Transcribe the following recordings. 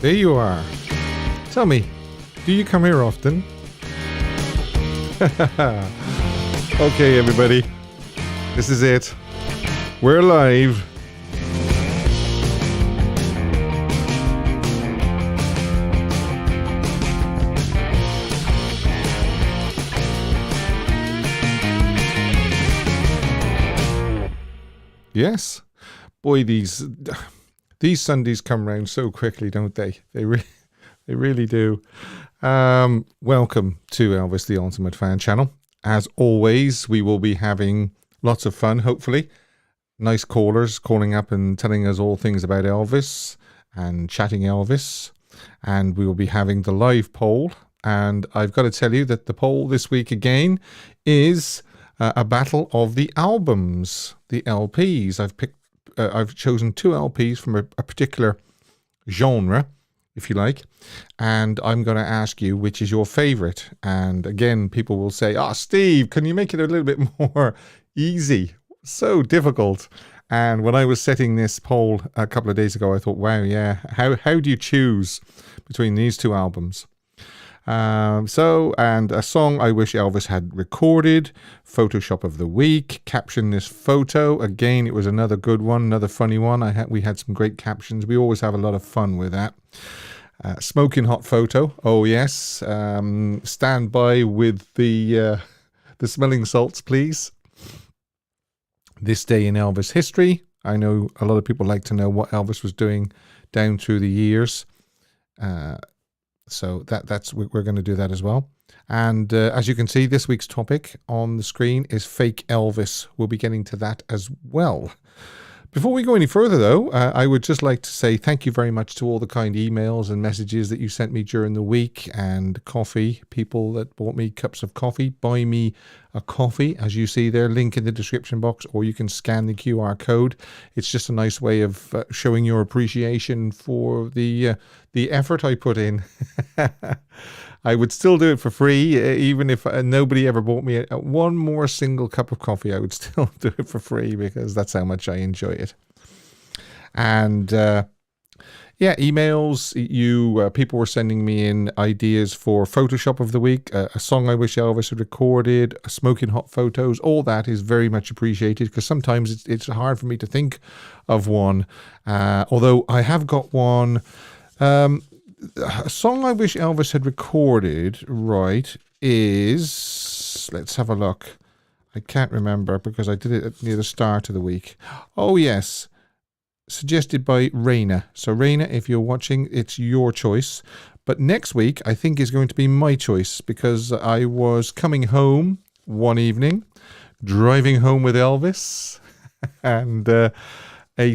There you are. Tell me, do you come here often? Okay, everybody. This is it. We're live. Yes. Boy, these Sundays come round so quickly, don't they? They really do. Welcome to Elvis, the Ultimate Fan channel. As always, we will be having lots of fun, hopefully. Nice callers calling up and telling us all things about Elvis and chatting Elvis. And we will be having the live poll. And I've got to tell you that the poll this week again is a battle of the albums, the LPs. I've chosen two LPs from a particular genre, if you like, and I'm going to ask you which is your favorite. And again, people will say, Steve, can you make it a little bit more easy? So difficult. And when I was setting this poll a couple of days ago, I thought, wow, yeah, how do you choose between these two albums? And a song I wish Elvis had recorded, Photoshop of the Week, Caption This Photo. Again, it was another good one, another funny one. We had some great captions. We always have a lot of fun with that. Smoking Hot Photo. Oh, yes. Stand by with the smelling salts, please. This Day in Elvis History. I know a lot of people like to know what Elvis was doing down through the years. So we're going to do that as well. And as you can see, this week's topic on the screen is fake Elvis. We'll be getting to that as well. Before we go any further, though, I would just like to say thank you very much to all the kind emails and messages that you sent me during the week, and coffee, people that bought me cups of coffee. Buy me a coffee, as you see there, link in the description box, or you can scan the QR code. It's just a nice way of showing your appreciation for the effort I put in. I would still do it for free, even if nobody ever bought me one more single cup of coffee. I would still do it for free because that's how much I enjoy it. And emails. People were sending me in ideas for Photoshop of the Week, a song I wish Elvis had recorded, smoking hot photos. All that is very much appreciated because sometimes it's hard for me to think of one. Although I have got one. A song I wish Elvis had recorded, right, is, let's have a look. I can't remember because I did it near the start of the week. Oh, yes. Suggested by Raina. So, Raina, if you're watching, it's your choice. But next week, I think, is going to be my choice because I was coming home one evening, driving home with Elvis, and a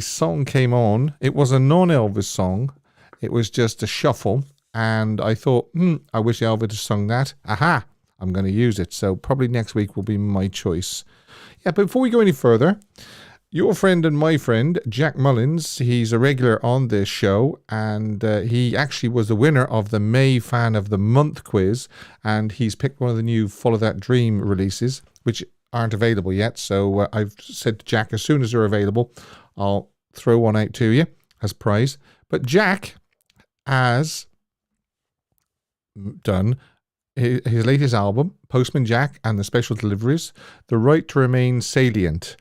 song came on. It was a non-Elvis song. It was just a shuffle, and I thought, I wish Elvis had sung that. Aha! I'm going to use it. So probably next week will be my choice. Yeah, but before we go any further, your friend and my friend, Jack Mullins, he's a regular on this show, and he actually was the winner of the May Fan of the Month quiz, and he's picked one of the new Follow That Dream releases, which aren't available yet. So I've said to Jack, as soon as they're available, I'll throw one out to you as prize. But Jack has done his latest album, Postman Jack and the Special Deliveries, The Right to Remain Salient.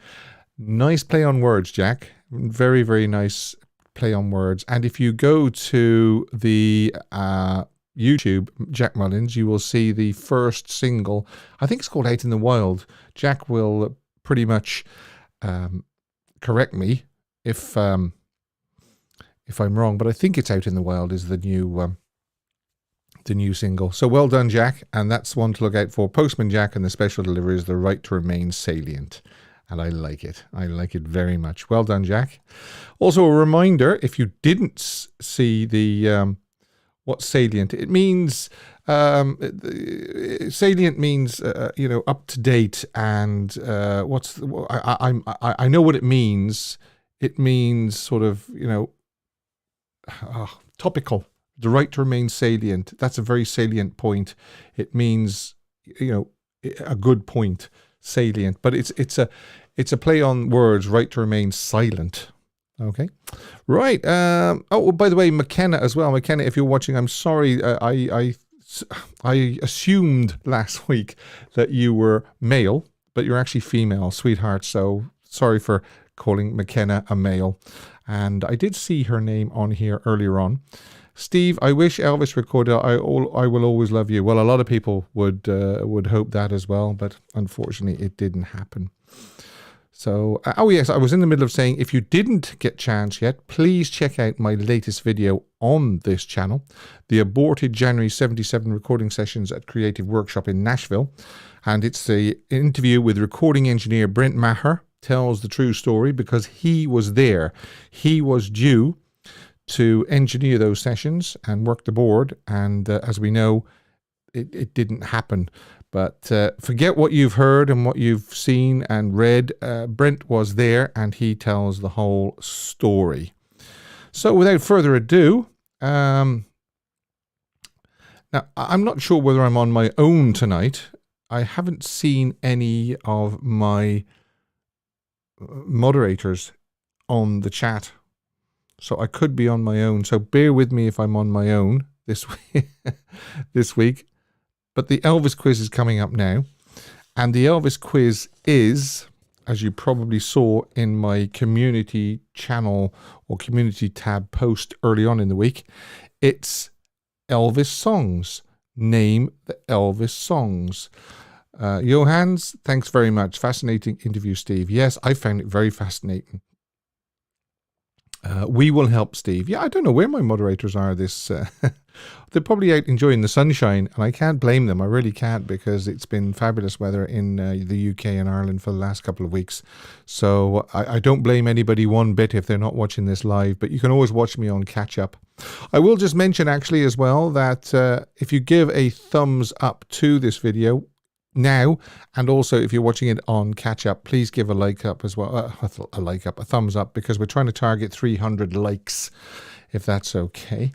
Nice play on words, Jack. Very, very nice play on words. And if you go to the YouTube, Jack Mullins, you will see the first single. I think it's called Out in the Wild. Jack will pretty much correct me if I'm wrong, but I think it's Out in the Wild is the new single. So well done, Jack, and that's one to look out for. Postman Jack and the Special Deliveries, The Right to Remain Salient. And I like it. I like it very much. Well done, Jack. Also, a reminder, if you didn't see the what's salient, it means salient means up to date, and I know what it means. It means sort of topical. The right to remain salient. That's a very salient point. It means a good point. Salient, but it's a play on words. Right to remain silent. Okay. Right. Oh, by the way, McKenna as well. McKenna, if you're watching, I'm sorry. I assumed last week that you were male, but you're actually female, sweetheart. So sorry for calling McKenna a male. And I did see her name on here earlier on. Steve, I wish Elvis recorded I Will Always Love You. Well, a lot of people would hope that as well, but unfortunately it didn't happen. So, oh yes, I was in the middle of saying, if you didn't get chance yet, please check out my latest video on this channel, the aborted January 77 recording sessions at Creative Workshop in Nashville. And it's the interview with recording engineer Brent Maher, tells the true story because he was there. He was due to engineer those sessions and work the board. And as we know, it didn't happen. But forget what you've heard and what you've seen and read. Brent was there and he tells the whole story. So without further ado, now I'm not sure whether I'm on my own tonight. I haven't seen any of my moderators on the chat. So I could be on my own. So bear with me if I'm on my own this week. But the Elvis quiz is coming up now. And the Elvis quiz is, as you probably saw in my community channel or community tab post early on in the week, it's Elvis songs. Name the Elvis songs. Johans, thanks very much. Fascinating interview, Steve. Yes, I found it very fascinating. We will help Steve. Yeah, I don't know where my moderators are this... They're probably out enjoying the sunshine, and I can't blame them. I really can't, because it's been fabulous weather in the UK and Ireland for the last couple of weeks. So I don't blame anybody one bit if they're not watching this live, but you can always watch me on catch up. I will just mention actually as well that if you give a thumbs up to this video now, and also if you're watching it on catch up, please give a like up as well. A thumbs up, because we're trying to target 300 likes, if that's okay.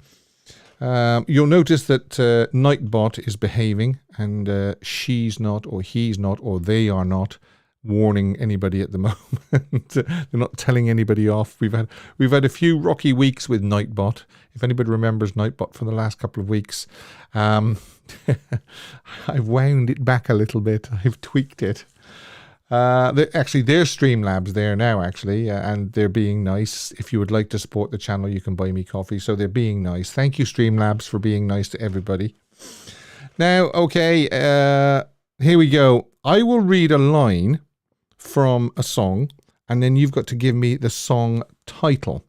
You'll notice that Nightbot is behaving, and she's not, or he's not, or they are not warning anybody at the moment. They're not telling anybody off. We've had a few rocky weeks with Nightbot. If anybody remembers Nightbot from the last couple of weeks, I've wound it back a little bit. I've tweaked it. Actually, there's Streamlabs there now, actually, and they're being nice. If you would like to support the channel, you can buy me coffee. So they're being nice. Thank you, Streamlabs, for being nice to everybody. Now, okay, here we go. I will read a line from a song, and then you've got to give me the song title.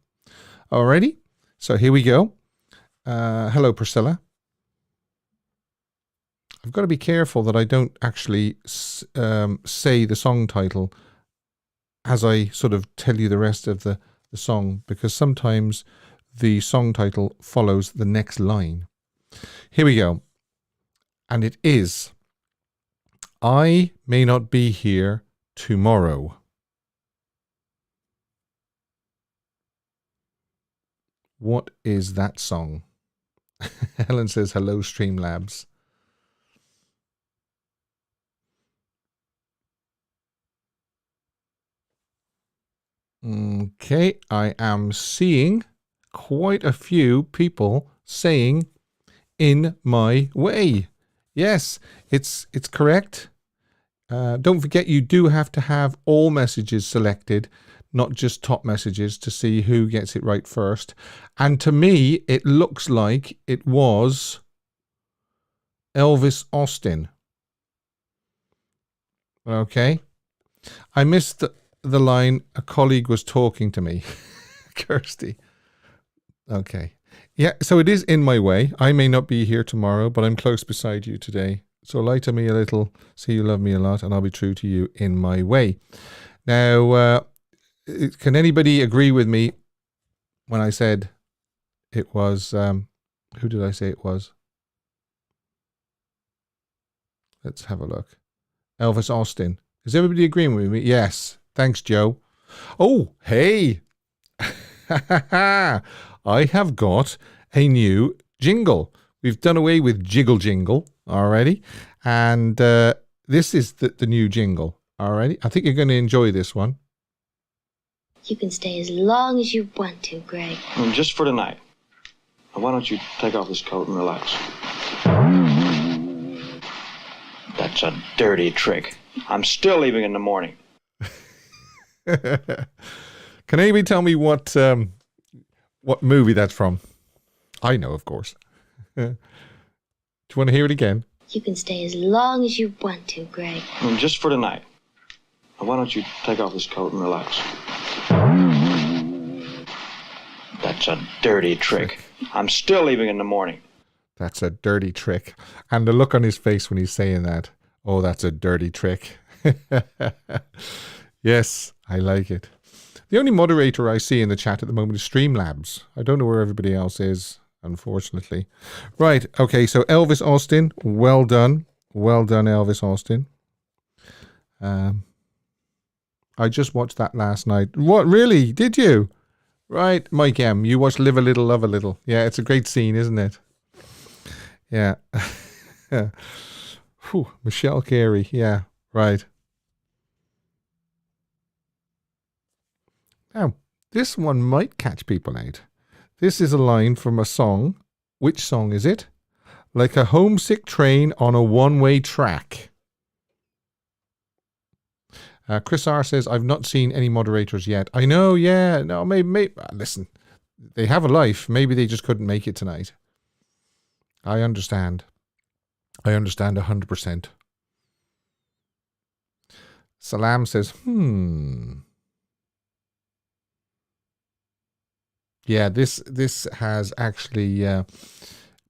Alrighty? So here we go. Hello, Priscilla. I've got to be careful that I don't actually say the song title as I sort of tell you the rest of the song, because sometimes the song title follows the next line. Here we go. And it is, I May Not Be Here Tomorrow. What is that song? Helen says, hello, Streamlabs. Okay, I am seeing quite a few people saying In My Way. Yes, it's correct. Don't forget, you do have to have all messages selected, not just top messages, to see who gets it right first. And to me, it looks like it was Elvis Austin. Okay. I missed the line, a colleague was talking to me. Kirsty. Okay. Yeah, so it is In My Way. I may not be here tomorrow, but I'm close beside you today. So lie to me a little, say you love me a lot, and I'll be true to you in my way. Now, can anybody agree with me when I said it was, who did I say it was? Let's have a look. Elvis Austin. Is everybody agreeing with me? Yes. Thanks, Joe. Oh, hey. I have got a new jingle. We've done away with Jiggle Jingle already. And this is the new jingle already. I think you're going to enjoy this one. You can stay as long as you want to, Greg. Just for tonight. Now, why don't you take off this coat and relax? That's a dirty trick. I'm still leaving in the morning. Can anybody tell me what movie that's from? I know, of course. Do you want to hear it again? You can stay as long as you want to, Greg. Just for tonight. Now, why don't you take off this coat and relax? That's a dirty trick. I'm still leaving in the morning. That's a dirty trick. And the look on his face when he's saying that. Oh, that's a dirty trick. Yes, I like it. The only moderator I see in the chat at the moment is Streamlabs. I don't know where everybody else is, unfortunately. Right, okay, so Elvis Austin, well done. Well done, Elvis Austin. I just watched that last night. What, really? Did you? Right, Mike M., you watched Live a Little, Love a Little. Yeah, it's a great scene, isn't it? Yeah. Whew, Michelle Carey, yeah, right. Now, this one might catch people out. This is a line from a song. Which song is it? Like a homesick train on a one-way track. Chris R says, I've not seen any moderators yet. I know, yeah. No, maybe listen, they have a life. Maybe they just couldn't make it tonight. I understand. I understand 100%. Salam says, Yeah, this has actually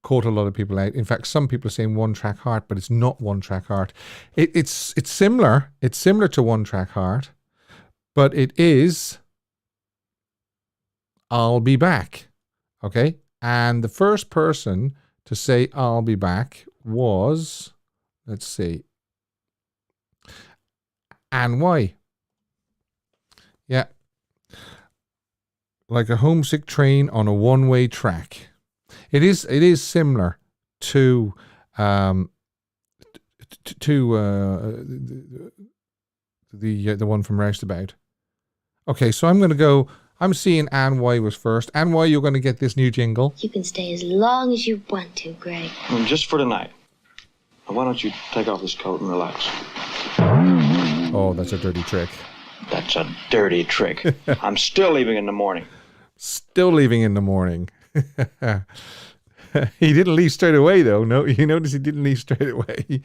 caught a lot of people out. In fact, some people are saying One Track Heart, but it's not One Track Heart. It's similar. It's similar to One Track Heart, but it is I'll Be Back. Okay? And the first person to say I'll Be Back was, let's see, and why? Yeah. Like a homesick train on a one-way track. It is similar to the one from Roustabout. Okay, so I'm going to go. I'm seeing Anne Y was first. Anne Y, you're going to get this new jingle. You can stay as long as you want to, Greg. Just for tonight. Now, why don't you take off this coat and relax? Oh, that's a dirty trick. That's a dirty trick. I'm still leaving in the morning. Still leaving in the morning. He didn't leave straight away, though. No, you notice he didn't leave straight away.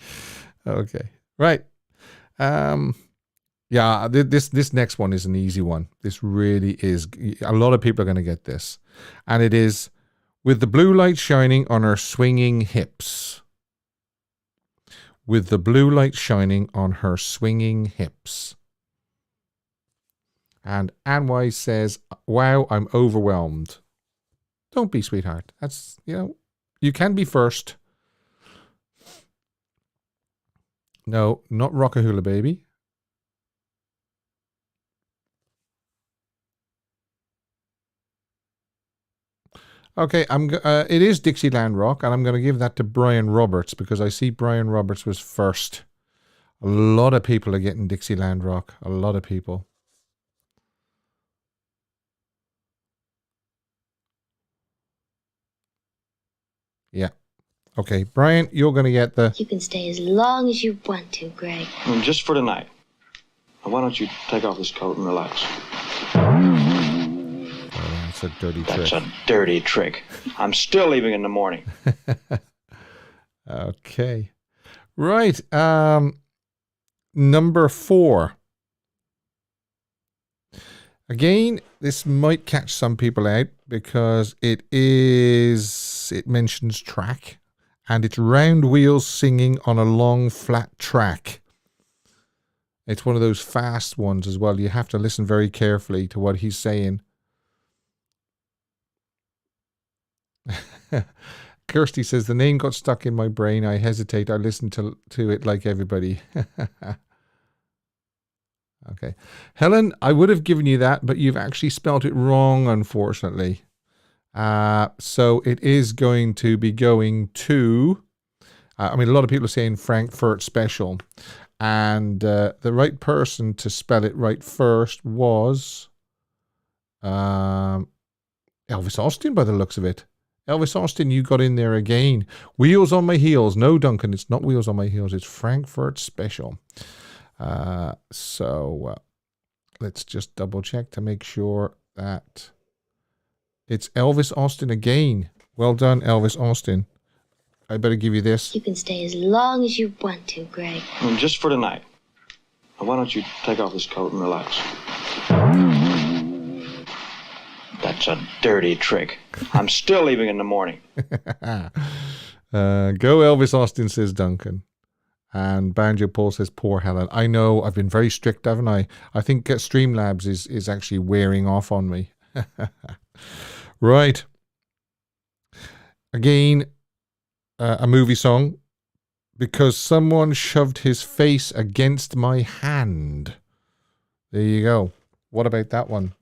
Okay, right. Yeah, this next one is an easy one. This really is. A lot of people are going to get this, and it is with the blue light shining on her swinging hips. With the blue light shining on her swinging hips. And Anne Wise says, wow, I'm overwhelmed. Don't be, sweetheart. That's, you can be first. No, not Rockahula Baby. Okay, it is Dixieland Rock, and I'm going to give that to Brian Roberts because I see Brian Roberts was first. A lot of people are getting Dixieland Rock. A lot of people. Yeah. Okay, Brian, you're going to get the... You can stay as long as you want to, Greg. Just for tonight. Now, why don't you take off this coat and relax? Oh, that's a dirty trick. That's a dirty trick. I'm still leaving in the morning. Okay. Right. Number 4. Again, this might catch some people out because it mentions track and it's round wheels singing on a long flat track. It's one of those fast ones as well. You have to listen very carefully to what he's saying. Kirsty says, the name got stuck in my brain. I hesitate. I listen to it like everybody. Okay. Helen, I would have given you that, but you've actually spelt it wrong, unfortunately. So it is going to be going to, a lot of people are saying Frankfurt Special. And the right person to spell it right first was Elvis Austin by the looks of it. Elvis Austin, you got in there again. Wheels on My Heels. No, Duncan, it's not Wheels on My Heels. It's Frankfurt Special. Let's just double check to make sure that it's Elvis Austin again. Well done, Elvis Austin. I better give you this. You can stay as long as you want to, Greg. Just for tonight. Now, why don't you take off this coat and relax? That's a dirty trick. I'm still leaving in the morning. Go Elvis Austin, says Duncan. And Banjo Paul says, poor Helen. I know, I've been very strict, haven't I? I think Streamlabs is actually wearing off on me. Right. Again, a movie song. Because someone shoved his face against my hand. There you go. What about that one?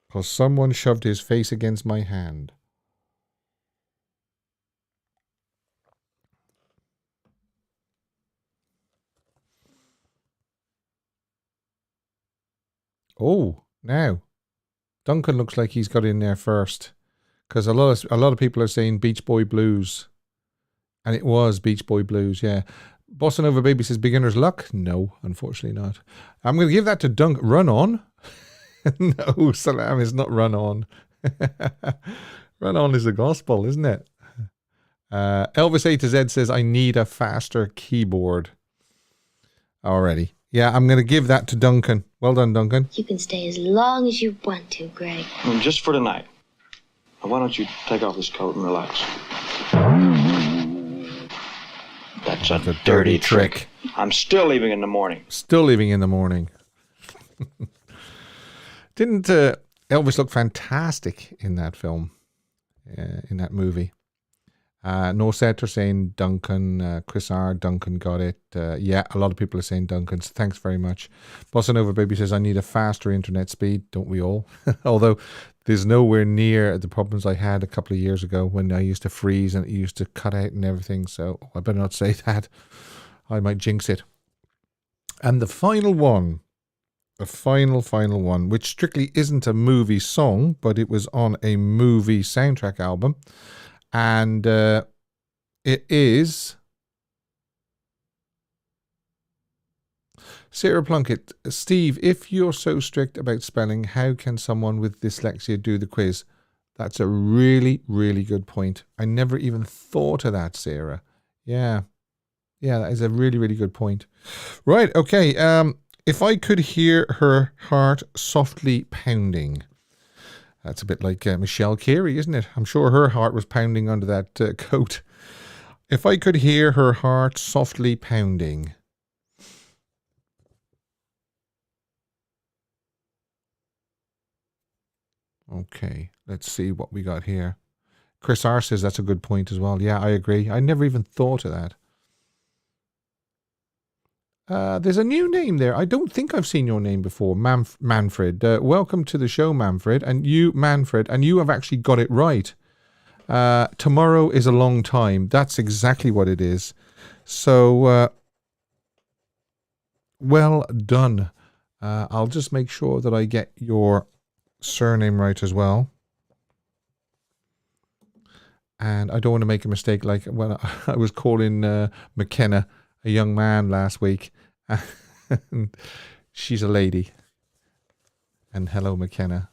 Because someone shoved his face against my hand. Oh, now Duncan looks like he's got in there first, because a lot of people are saying Beach Boy Blues, and it was Beach Boy Blues. Yeah, Bossa Nova Baby says Beginner's Luck. No, unfortunately not. I'm going to give that to Duncan. Run On. No, Salam is not Run On. Run On is the gospel, isn't it? Elvis A to Z says I need a faster keyboard. Already. Yeah, I'm going to give that to Duncan. Well done, Duncan. You can stay as long as you want to, Greg. Just for tonight. Now, why don't you take off this coat and relax? That's a dirty trick. I'm still leaving in the morning. Still leaving in the morning. Didn't Elvis look fantastic in that film, in that movie? No Setter saying Duncan, Chris R. Duncan got it. Yeah, a lot of people are saying Duncan, so thanks very much. Bossa Nova Baby says, I need a faster internet speed, don't we all? Although there's nowhere near the problems I had a couple of years ago when I used to freeze and it used to cut out and everything, so I better not say that. I might jinx it. And the final one, the final one, which strictly isn't a movie song, but it was on a movie soundtrack album. And it is Sarah Plunkett. Steve, if you're so strict about spelling, how can someone with dyslexia do the quiz? That's a really, really good point. I never even thought of that, Sarah. Yeah, that is a really, really good point. Right, okay. If I could hear her heart softly pounding. That's a bit like Michelle Carey, isn't it? I'm sure her heart was pounding under that coat. If I could hear her heart softly pounding. Okay, let's see what we got here. Chris R says that's a good point as well. Yeah, I agree. I never even thought of that. There's a new name there. I don't think I've seen your name before, Manfred. Welcome to the show, Manfred. And you, Manfred, and you have actually got it right. Tomorrow is a long time. That's exactly what it is. So, well done. I'll just make sure that I get your surname right as well. And I don't want to make a mistake like when I was calling McKenna a young man last week. She's a lady. And hello, McKenna.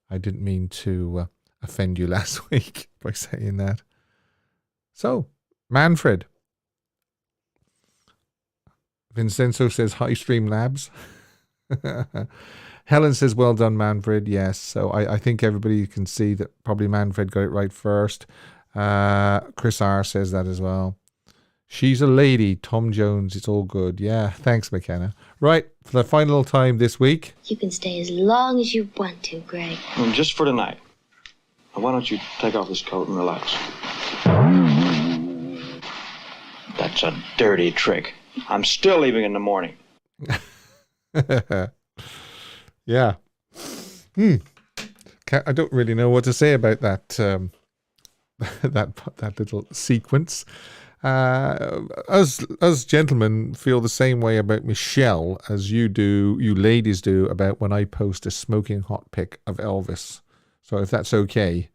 I didn't mean to offend you last week by saying that. So, Manfred. Vincenzo says, hi, Streamlabs. Helen says, well done, Manfred. Yes, so I think everybody can see that probably Manfred got it right first. Chris R says that as well. She's a lady, Tom Jones. It's all good. Yeah, thanks, McKenna. Right, for the final time this week. You can stay as long as you want to, Greg. Just for tonight. Now, why don't you take off this coat and relax? That's a dirty trick. I'm still leaving in the morning. Yeah. I don't really know what to say about that that little sequence. Us gentlemen feel the same way about Michelle as you ladies do about when I post a smoking hot pic of Elvis. So if that's okay,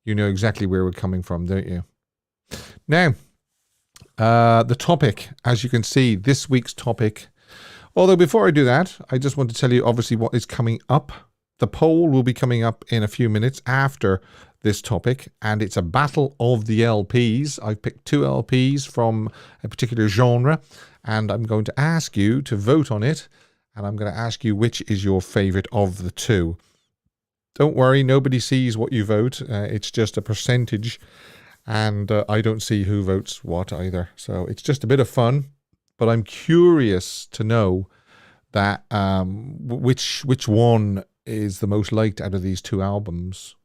you know exactly where we're coming from, don't you? Now, the topic, as you can see, this week's topic. Although before I do that, I just want to tell you obviously what is coming up. The poll will be coming up in a few minutes after this topic, and it's a battle of the LPs. I've picked 2 LPs from a particular genre, and I'm going to ask you to vote on it, and I'm going to ask you which is your favorite of the 2. Don't worry, nobody sees what you vote. It's just a percentage, and I don't see who votes what either. So it's just a bit of fun, but I'm curious to know that which one is the most liked out of these 2 albums.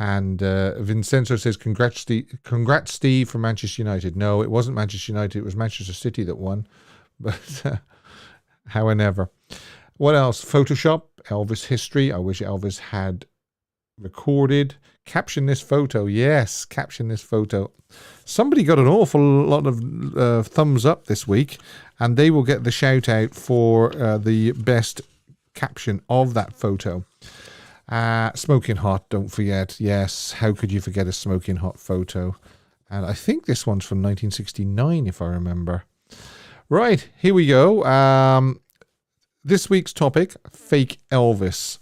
And Vincenzo says, congrats Steve from Manchester United. No, it wasn't Manchester United, it was Manchester City that won. But however. What else? Photoshop, Elvis history. I wish Elvis had recorded. Caption this photo. Yes, caption this photo. Somebody got an awful lot of thumbs up this week, and they will get the shout out for the best caption of that photo. Smoking hot, don't forget. Yes, how could you forget a smoking hot photo? And I think this one's from 1969, if I remember. Right, here we go. This week's topic, fake Elvis.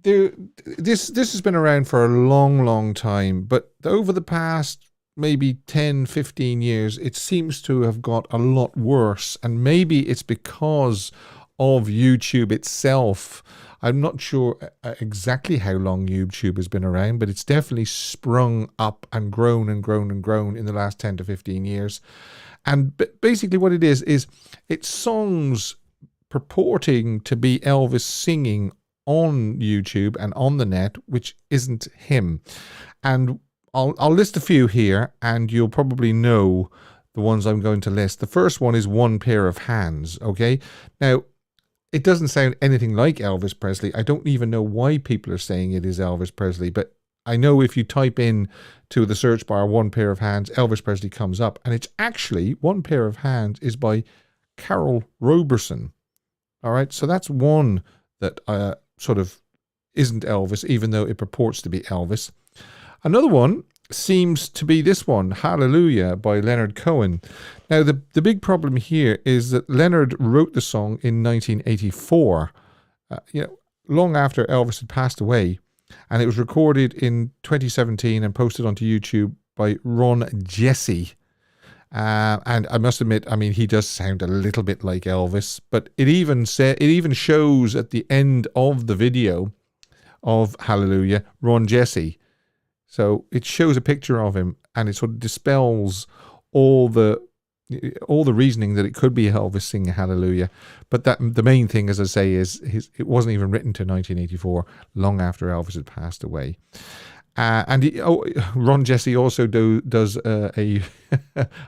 This has been around for a long time, but over the past maybe 10, 15 years, it seems to have got a lot worse. And maybe it's because of YouTube itself. I'm not sure exactly how long YouTube has been around, but it's definitely sprung up and grown and grown and grown in the last 10 to 15 years. And basically what it is it's songs purporting to be Elvis singing on YouTube and on the net, which isn't him. And I'll list a few here, and you'll probably know the ones I'm going to list. The first one is One Pair of Hands, okay? Now, it doesn't sound anything like Elvis Presley. I don't even know why people are saying it is Elvis Presley, but I know if you type in to the search bar One Pair of Hands, Elvis Presley comes up, and it's actually One Pair of Hands is by Carol Roberson. All right, so that's one that sort of isn't Elvis, even though it purports to be Elvis. Another one seems to be this one, Hallelujah by Leonard Cohen. Now, the big problem here is that Leonard wrote the song in 1984, long after Elvis had passed away, and it was recorded in 2017 and posted onto YouTube by Ron Jesse. And I must admit, I mean, he does sound a little bit like Elvis, but it even shows at the end of the video of Hallelujah, Ron Jesse. So it shows a picture of him, and it sort of dispels all the reasoning that it could be Elvis singing Hallelujah. But the main thing, as I say, is it wasn't even written to 1984, long after Elvis had passed away. Ron Jesse also does a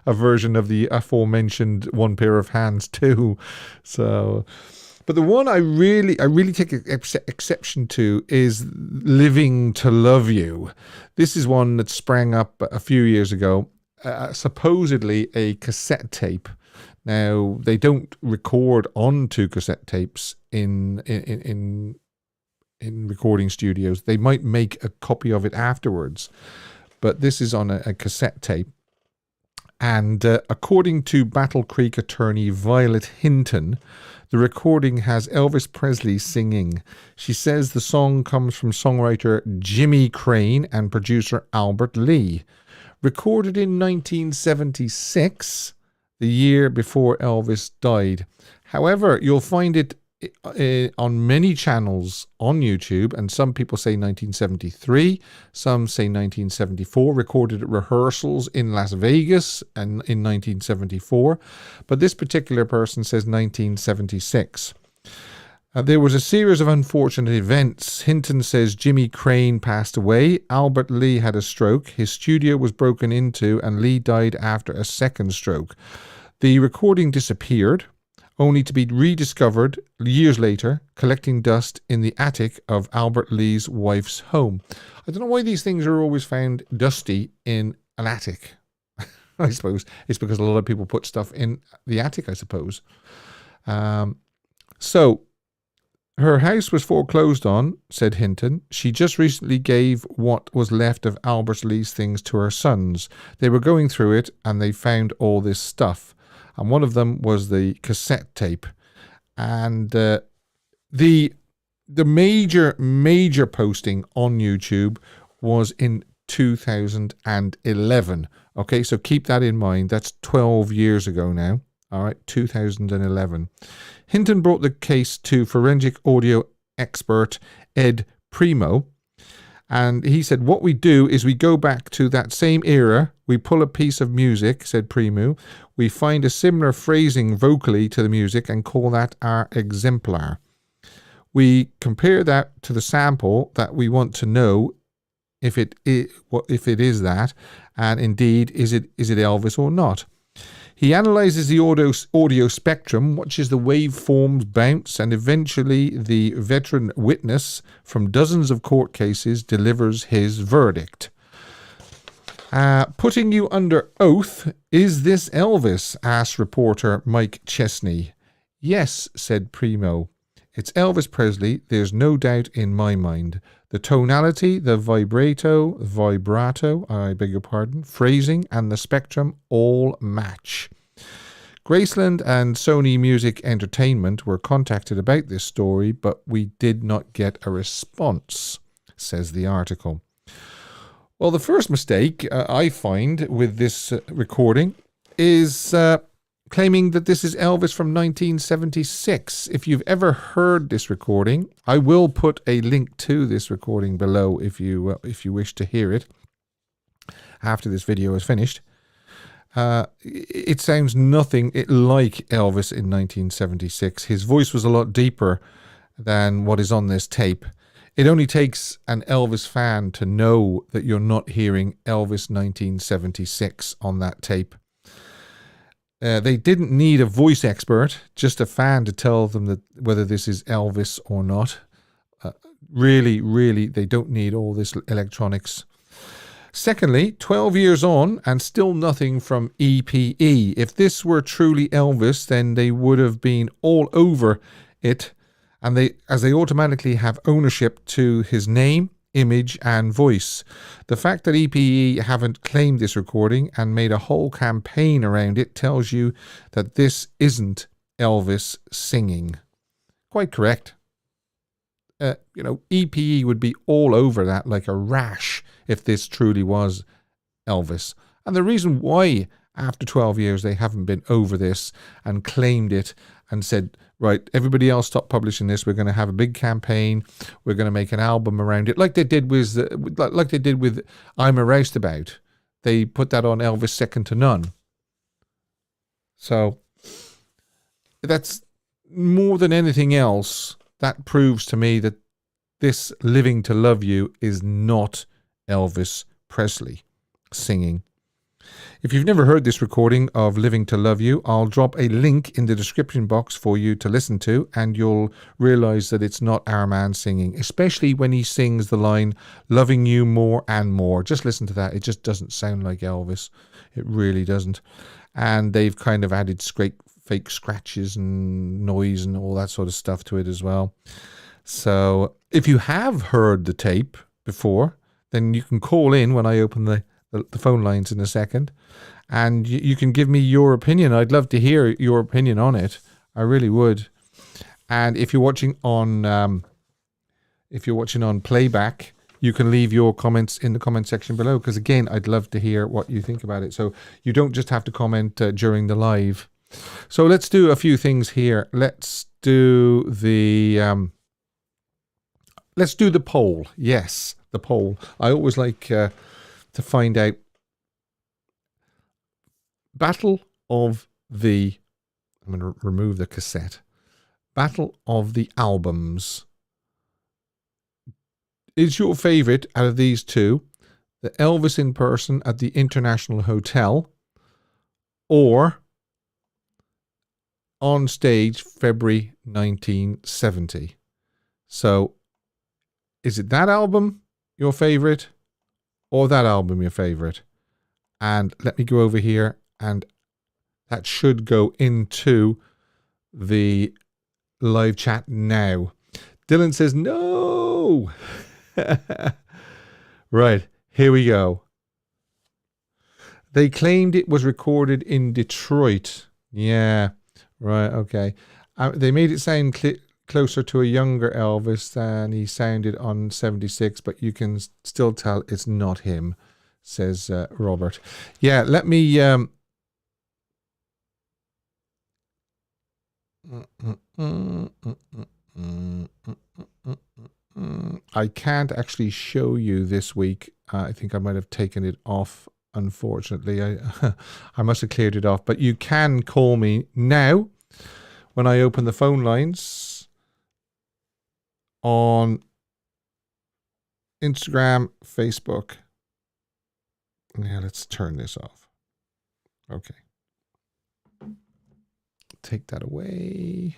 version of the aforementioned One Pair of Hands too. So, but the one I really take exception to is Living to Love You. This is one that sprang up a few years ago, supposedly a cassette tape. Now, they don't record onto cassette tapes in recording studios. They might make a copy of it afterwards, but this is on a cassette tape. And according to Battle Creek attorney Violet Hinton, the recording has Elvis Presley singing. She says the song comes from songwriter Jimmy Crane and producer Albert Lee. Recorded in 1976, the year before Elvis died. However, you'll find it on many channels on YouTube, and some people say 1973, some say 1974, recorded at rehearsals in Las Vegas and in 1974, but this particular person says 1976. There was a series of unfortunate events. Hinton says Jimmy Crane passed away, Albert Lee had a stroke, his studio was broken into, and Lee died after a second stroke. The recording disappeared, only to be rediscovered years later, collecting dust in the attic of Albert Lee's wife's home. I don't know why these things are always found dusty in an attic. I suppose it's because a lot of people put stuff in the attic, I suppose. So her house was foreclosed on, said Hinton. She just recently gave what was left of Albert Lee's things to her sons. They were going through it and they found all this stuff. And one of them was the cassette tape. And the major posting on YouTube was in 2011. Okay, so keep that in mind. That's 12 years ago now. All right, 2011. Hinton brought the case to forensic audio expert Ed Primo, and he said, what we do is we go back to that same era, we pull a piece of music, said Primo, we find a similar phrasing vocally to the music and call that our exemplar. We compare that to the sample that we want to know if it is that, and indeed, is it Elvis or not. He analyzes the audio spectrum, watches the waveforms bounce, and eventually the veteran witness from dozens of court cases delivers his verdict. Putting you under oath, is this Elvis? Asked reporter Mike Chesney. Yes, said Primo. It's Elvis Presley, there's no doubt in my mind. The tonality, the vibrato, phrasing, and the spectrum all match. Graceland and Sony Music Entertainment were contacted about this story, but we did not get a response, says the article. Well, the first mistake I find with this recording is claiming that this is Elvis from 1976. If you've ever heard this recording, I will put a link to this recording below if you wish to hear it after this video is finished. It sounds nothing like Elvis in 1976. His voice was a lot deeper than what is on this tape. It only takes an Elvis fan to know that you're not hearing Elvis 1976 on that tape. They didn't need a voice expert, just a fan to tell them that whether this is Elvis or not. Really, they don't need all this electronics. Secondly, 12 years on and still nothing from EPE. If this were truly Elvis, then they would have been all over it, and they automatically have ownership to his name, image and voice. The fact that EPE haven't claimed this recording and made a whole campaign around it tells you that this isn't Elvis singing. Quite correct. EPE would be all over that like a rash if this truly was Elvis. And the reason why after 12 years they haven't been over this and claimed it and said, right, everybody else stop publishing this, we're going to have a big campaign, we're going to make an album around it, like they did with I'm a Roustabout. They put that on Elvis Second to None. So that's more than anything else, that proves to me that this Living to Love You is not Elvis Presley singing. If you've never heard this recording of Living to Love You, I'll drop a link in the description box for you to listen to, and you'll realize that it's not our man singing, especially when he sings the line, loving you more and more. Just listen to that. It just doesn't sound like Elvis. It really doesn't. And they've kind of added fake scratches and noise and all that sort of stuff to it as well. So if you have heard the tape before, then you can call in when I open the phone lines in a second, and you can give me your opinion. I'd love to hear your opinion on it. I really would. And if you're watching on playback, you can leave your comments in the comment section below, because again, I'd love to hear what you think about it. So you don't just have to comment during the live. So let's do a few things here. Let's do the poll. Yes, the poll. I always like to find out. Battle of the... I'm going to remove the cassette. Battle of the albums. Is your favorite out of these two the Elvis in person at the International Hotel, or on stage February 1970? So is it that album your favorite, or that album your favorite? And let me go over here, and that should go into the live chat now. Dylan says no. Right, here we go. They claimed it was recorded in Detroit. Yeah, right, okay. They made it sound closer to a younger Elvis than he sounded on 76, but you can still tell it's not him, says Robert. Yeah, let me... I can't actually show you this week. I think I might have taken it off, unfortunately. I must have cleared it off. But you can call me now when I open the phone lines on Instagram, Facebook. Yeah, let's turn this off. Okay. Take that away.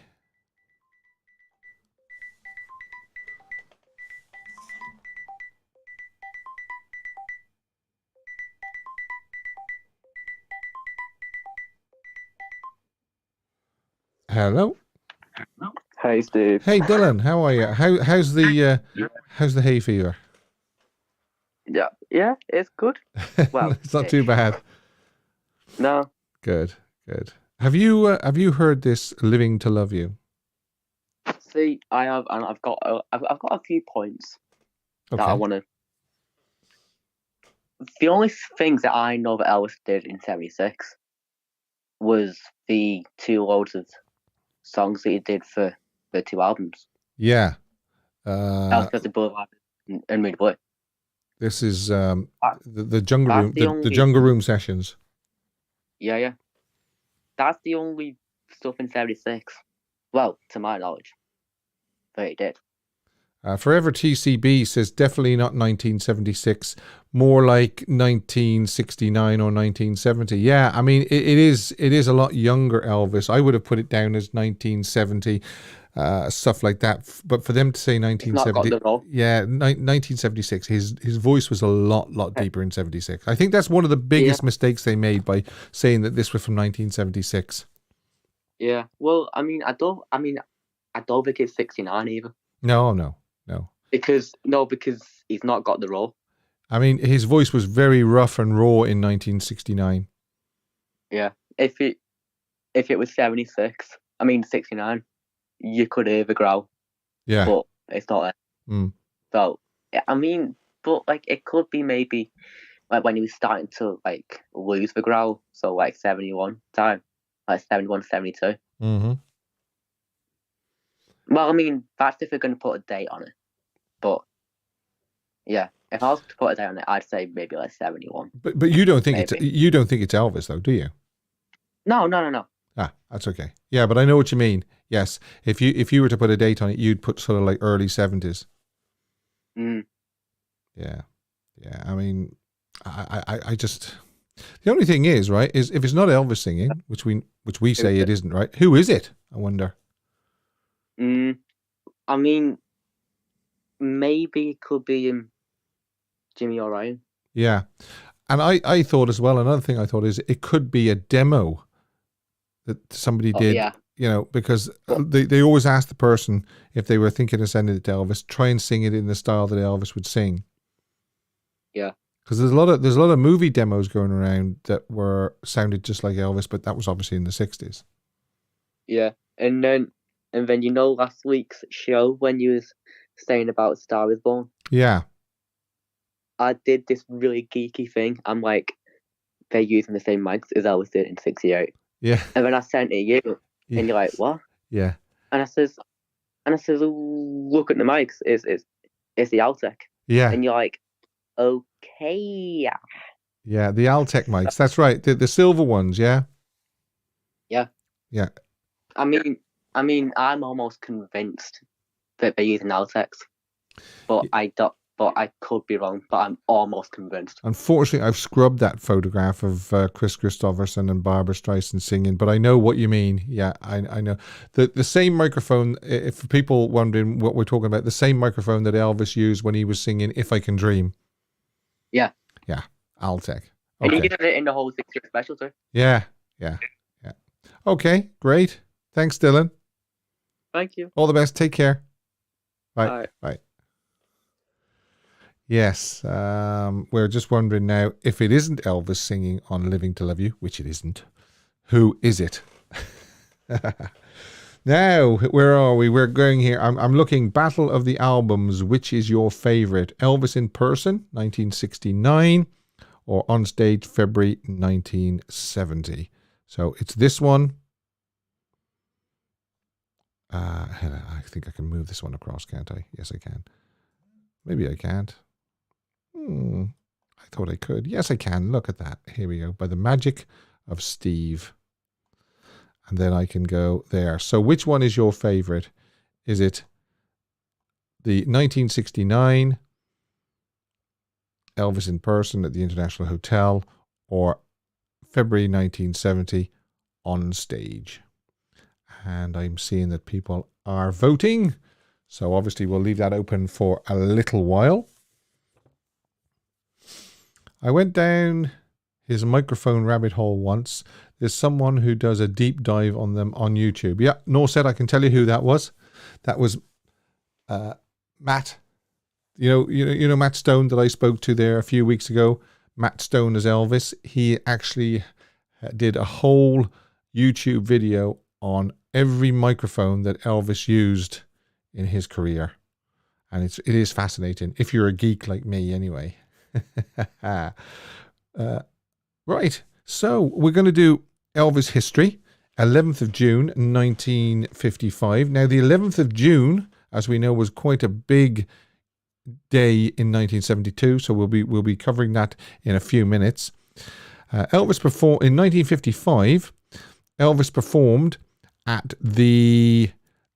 Hello. Hey, Steve. Hey, Dylan. How are you? How's the hay fever? Yeah, it's good. Well, it's not too bad. No. Good. Have you heard this "Living to Love You"? See, I have, and I've got a few points that I want to. The only things that I know that Elvis did in '76 was the 2 loads of songs that he did for the 2 albums. Yeah. Elvis got the Boulevard and Midway. This is the Jungle Room, the Jungle Room sessions. Yeah. That's the only stuff in '76. Well, to my knowledge, that he did. Forever TCB says definitely not 1976, more like 1969 or 1970. Yeah, I mean it is a lot younger Elvis. I would have put it down as 1970, stuff like that. But for them to say 1970, yeah, 1976, his voice was a lot deeper in '76. I think that's one of the biggest mistakes they made by saying that this was from 1976. Yeah, well, I don't think it's 69 either. No. Because he's not got the role. I mean, his voice was very rough and raw in 1969. Yeah, if it was 69, you could hear the growl. Yeah, but it's not there. So I mean, but like it could be maybe like when he was starting to like lose the growl. So like 71 time, like 71, 72. Mm-hmm. Well, I mean, that's if we're going to put a date on it. But yeah, if I was to put a date on it, I'd say maybe like 71. But you don't think it's Elvis though, do you? No. Ah, that's okay. Yeah, but I know what you mean. Yes, if you were to put a date on it, you'd put sort of like early 70s. Yeah. I mean, I just, the only thing is, right, is if it's not Elvis singing, which we say it isn't, right? Who is it? I wonder. I mean, maybe it could be Jimmy O'Ryan. Yeah, and I thought as well. Another thing I thought is it could be a demo that somebody did. Yeah. You know, because they always ask the person if they were thinking of sending it to Elvis, try and sing it in the style that Elvis would sing. Yeah. Because there's a lot of movie demos going around that sounded just like Elvis, but that was obviously in the '60s. Yeah, and then last week's show when you was saying about Star Is Born. Yeah. I did this really geeky thing. I'm like, they're using the same mics as Elvis did in '68. Yeah. And then I sent it to you, and you're like, what? Yeah. And I says, look at the mics. It's the Altec. Yeah. And you're like, okay. Yeah, the Altec mics. That's right. The silver ones. Yeah. Yeah. Yeah. I mean, I'm almost convinced that they're using Altecs, but I could be wrong. But I'm almost convinced. Unfortunately, I've scrubbed that photograph of Chris Christopherson and Barbara Streisand singing, but I know what you mean. Yeah, I know the same microphone. If people wondering what we're talking about, the same microphone that Elvis used when he was singing "If I Can Dream." Yeah. Yeah, Altec. And Okay. he did it in the whole 6-year special too. Yeah. Okay, great. Thanks, Dylan. Thank you. All the best. Take care. Bye. All right. Bye. Yes, we're just wondering now, if it isn't Elvis singing on Living to Love You, which it isn't, who is it? Now, where are we? We're going here. I'm looking Battle of the Albums. Which is your favorite? Elvis in person, 1969, or on stage, February 1970. So it's this one. I think I can move this one across, can't I? Yes, I can. Maybe I can't. I thought I could. Yes, I can. Look at that. Here we go. By the magic of Steve. And then I can go there. So which one is your favorite? Is it the 1969 Elvis in person at the International Hotel, or February 1970 on stage? And I'm seeing that people are voting. So obviously we'll leave that open for a little while. I went down his microphone rabbit hole once. There's someone who does a deep dive on them on YouTube. Yeah, Nor said I can tell you who that was. That was Matt. You know Matt Stone that I spoke to there a few weeks ago. Matt Stone as Elvis. He actually did a whole YouTube video on every microphone that Elvis used in his career, and it is fascinating if you're a geek like me anyway. Right, so we're going to do Elvis history, 11th of June 1955. Now the 11th of June, as we know, was quite a big day in 1972, so we'll be covering that in a few minutes. Elvis performed in 1955. Elvis performed at the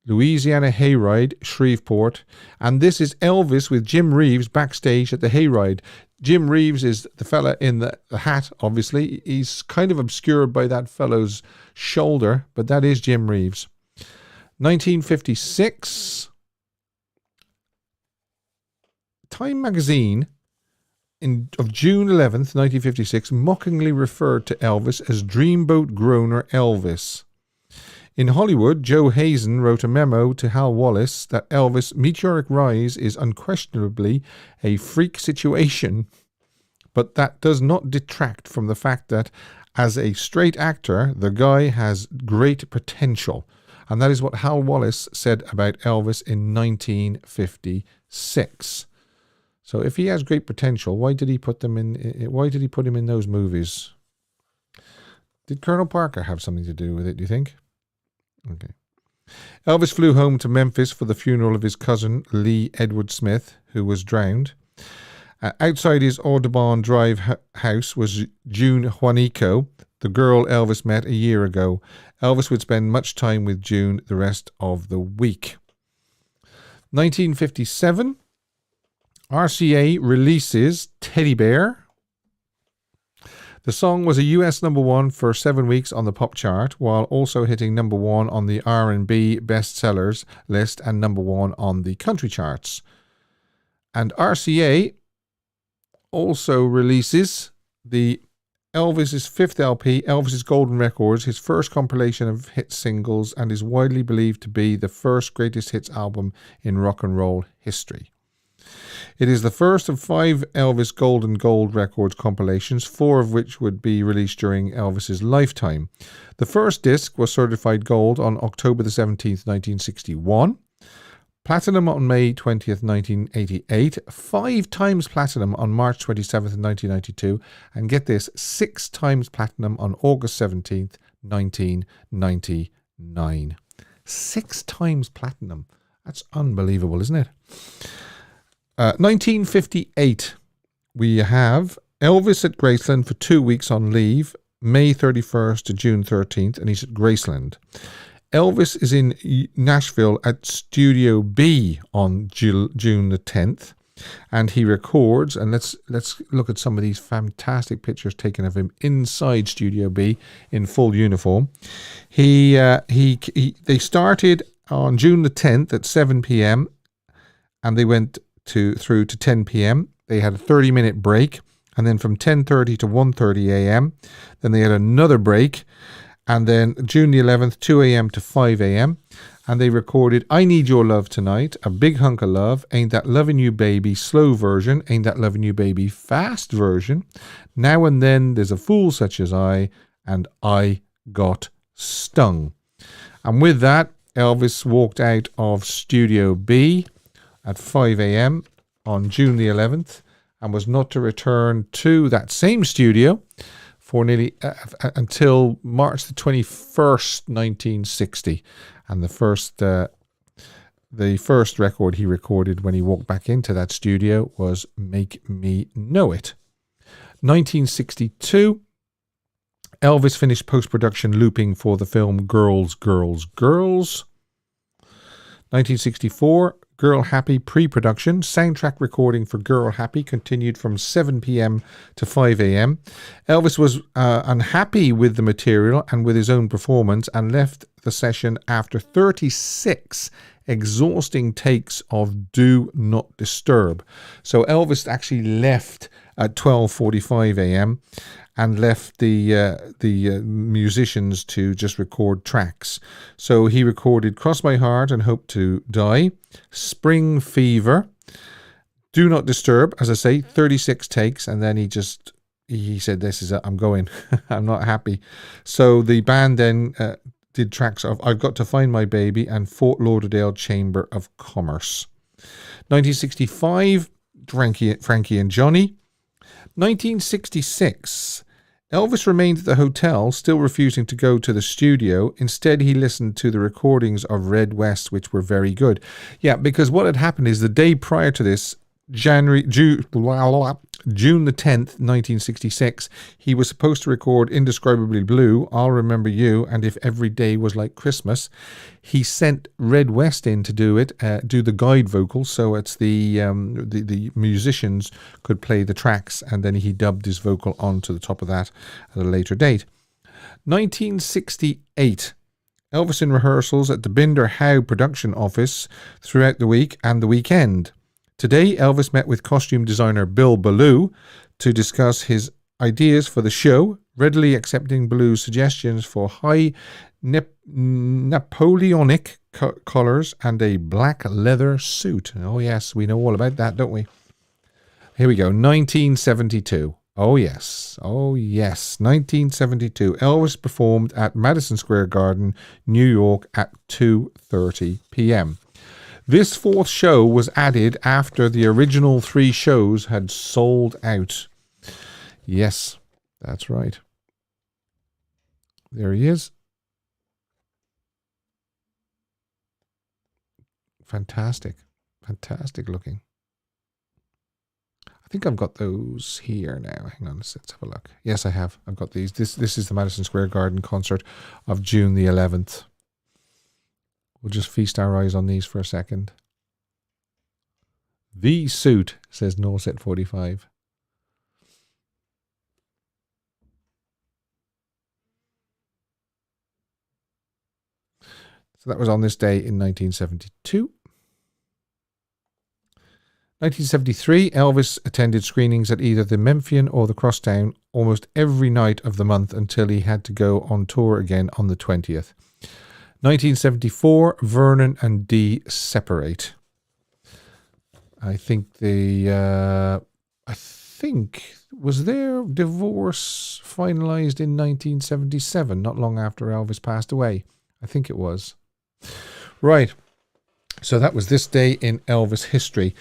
Louisiana Hayride, Shreveport, and this is Elvis with Jim Reeves backstage at the Hayride. Jim Reeves is the fella in the hat, obviously. He's kind of obscured by that fellow's shoulder, but that is Jim Reeves. 1956, Time magazine of June 11th, 1956, mockingly referred to Elvis as Dreamboat Groaner Elvis. In Hollywood, Joe Hazen wrote a memo to Hal Wallace that Elvis' meteoric rise is unquestionably a freak situation, but that does not detract from the fact that, as a straight actor, the guy has great potential. And that is what Hal Wallace said about Elvis in 1956. So if he has great potential, why did he put him in those movies? Did Colonel Parker have something to do with it, do you think? Okay. Elvis flew home to Memphis for the funeral of his cousin, Lee Edward Smith, who was drowned. Outside his Audubon Drive house was June Juanico, the girl Elvis met a year ago. Elvis would spend much time with June the rest of the week. 1957, RCA releases Teddy Bear. The song was a US number one for 7 weeks on the pop chart, while also hitting number one on the R&B bestsellers list and number one on the country charts. And RCA also releases the Elvis's fifth LP, Elvis's Golden Records, his first compilation of hit singles, and is widely believed to be the first greatest hits album in rock and roll history. It is the first of 5 Elvis Golden Gold Records compilations, 4 of which would be released during Elvis's lifetime. The first disc was certified gold on October the 17th, 1961. Platinum on May 20th, 1988. 5 times platinum on March 27th, 1992. And get this, 6 times platinum on August 17th, 1999. 6 times platinum. That's unbelievable, isn't it? 1958, we have Elvis at Graceland for 2 weeks on leave, May 31st to June 13th, and he's at Graceland. Elvis is in Nashville at Studio B on June the 10th, and he records, and let's look at some of these fantastic pictures taken of him inside Studio B in full uniform. They started on June the 10th at 7 p.m. and they went through to 10 p.m. They had a 30-minute break, And then from 10:30 to 1:30 a.m. Then they had another break. And then June the 11th, 2 a.m. to 5 a.m. And they recorded I Need Your Love Tonight, A Big Hunk of Love, Ain't That Lovin' You Baby, slow version, Ain't That Lovin' You Baby, fast version, Now and Then, There's a Fool Such as I, and I Got Stung. And with that, Elvis walked out of Studio B at 5 a.m. on June the 11th and was not to return to that same studio for nearly until March the 21st, 1960. And the first record he recorded when he walked back into that studio was Make Me Know It. 1962, Elvis finished post-production looping for the film Girls, Girls, Girls. 1964, Girl Happy pre-production. Soundtrack recording for Girl Happy continued from 7 p.m. to 5 a.m. Elvis was unhappy with the material and with his own performance and left the session after 36 exhausting takes of Do Not Disturb. So Elvis actually left at 12:45 a.m. and left the musicians to just record tracks. So he recorded Cross My Heart and Hope to Die, Spring Fever, Do Not Disturb, as I say, 36 takes, and then he said, this is it, I'm going, I'm not happy. So the band then did tracks of I've Got to Find My Baby and Fort Lauderdale Chamber of Commerce. 1965, Frankie and Johnny. 1966, Elvis remained at the hotel, still refusing to go to the studio. Instead, he listened to the recordings of Red West, which were very good. Yeah, because what had happened is the day prior to this, June the 10th, 1966, he was supposed to record Indescribably Blue, I'll Remember You, and If Every Day Was Like Christmas. He sent Red West in to do it, do the guide vocals, so it's the musicians could play the tracks, and then he dubbed his vocal onto the top of that at a later date. 1968. Elvis in rehearsals at the Binder Howe production office throughout the week and the weekend. Today, Elvis met with costume designer Bill Ballou to discuss his ideas for the show, readily accepting Ballou's suggestions for high Napoleonic collars and a black leather suit. Oh yes, we know all about that, don't we? Here we go, 1972. Oh yes, 1972. Elvis performed at Madison Square Garden, New York at 2:30 p.m. This fourth show was added after the original 3 shows had sold out. Yes, that's right. There he is. Fantastic. Fantastic looking. I think I've got those here now. Hang on, let's have a look. Yes, I have. I've got these. This is the Madison Square Garden concert of June the 11th. We'll just feast our eyes on these for a second. The suit, says Norset 45. So that was on this day in 1972. 1973, Elvis attended screenings at either the Memphian or the Crosstown almost every night of the month until he had to go on tour again on the 20th. 1974, Vernon and Dee separate. I think was their divorce finalized in 1977, not long after Elvis passed away. I think it was. Right. So that was this day in Elvis history.